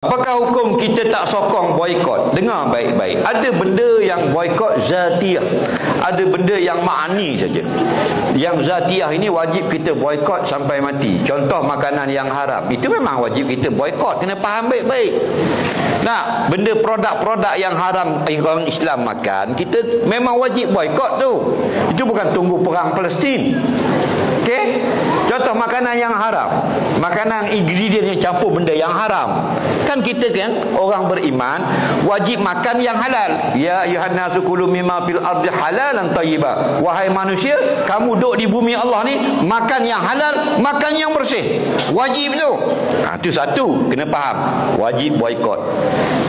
Apakah hukum kita tak sokong boikot? Dengar baik-baik. Ada benda yang boikot zatiah, ada benda yang ma'ani saja. Yang zatiah ini wajib kita boikot sampai mati. Contoh makanan yang haram, itu memang wajib kita boikot. Kena faham baik-baik. Nah, benda produk-produk yang haram yang orang Islam makan, kita memang wajib boikot tu. Itu bukan tunggu perang Palestin. Okey? Contoh makanan yang haram, makanan ingredient yang campur benda yang haram. Kan kita kan orang beriman wajib makan yang halal. Ya ayuhan nasu kulu mimma fil ardi halalan thayyiba. Wahai manusia, kamu duduk di bumi Allah ni, makan yang halal, makan yang bersih. Wajib tu. Itu satu, kena faham. Wajib boikot.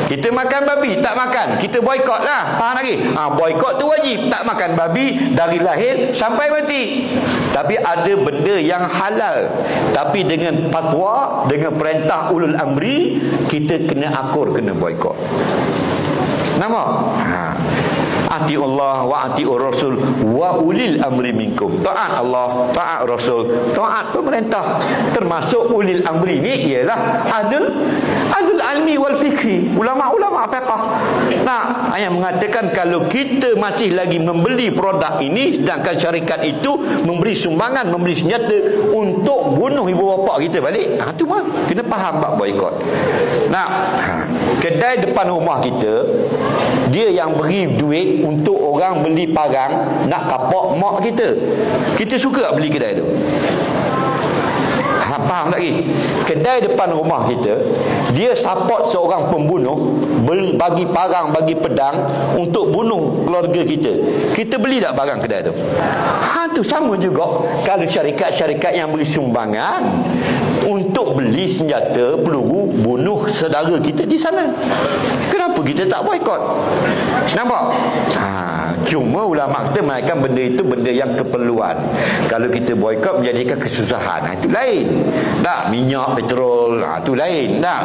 Kita makan babi, tak makan, kita boikot lah. Faham lagi? Boikot tu wajib. Tak makan babi dari lahir sampai mati. Tapi ada benda yang halal, tapi dengan fatwa, dengan perintah ulul amri, kita kena akur, kena boikot. Nampak? Ati Allah wa ati Rasul wa ulil amri minkum. Taat Allah, taat Rasul, taat pemerintah. Termasuk ulil amri ni ialah adul almi wal fikhi, ulama-ulama fiqh. Nah, ayat mengatakan kalau kita masih lagi membeli produk ini, sedangkan syarikat itu memberi sumbangan, memberi senjata untuk bunuh ibu bapa kita balik, tu mah kena faham bab boikot. Nah, kedai depan rumah kita, dia yang beri duit untuk orang beli parang nak kapok mak kita. Kita suka tak beli kedai tu? Faham tak lagi? Kedai depan rumah kita, dia support seorang pembunuh, bagi parang, bagi pedang untuk bunuh keluarga kita. Kita beli tak barang kedai tu? Tu sama juga kalau syarikat-syarikat yang beri sumbangan untuk beli senjata, peluru, bunuh saudara kita di sana. Kenapa kita tak boikot? Nampak? Cuma ulama kita mengatakan benda itu benda yang keperluan. Kalau kita boikot menjadikan kesusahan, itu lain. Tak, minyak, petrol, itu lain. Tak,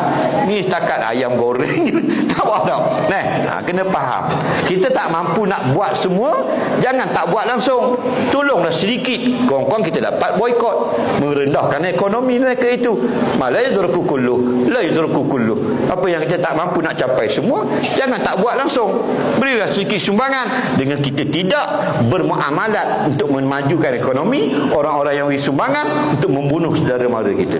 ni setakat ayam goreng. Tak apa tak? Kena faham. Kita tak mampu nak buat semua, jangan tak buat langsung. Tolonglah sedikit. Kurang-kurang kita dapat boikot, merendahkan ekonomi mereka itu. La yadruku kullu, la yadruku kullu. Apa yang kita tak mampu nak capai semua, jangan tak buat langsung. Berilah sedikit sumbangan. Dengan kita tidak bermuamalat untuk memajukan ekonomi, orang-orang yang beri sumbangan untuk membunuh saudara mara kita.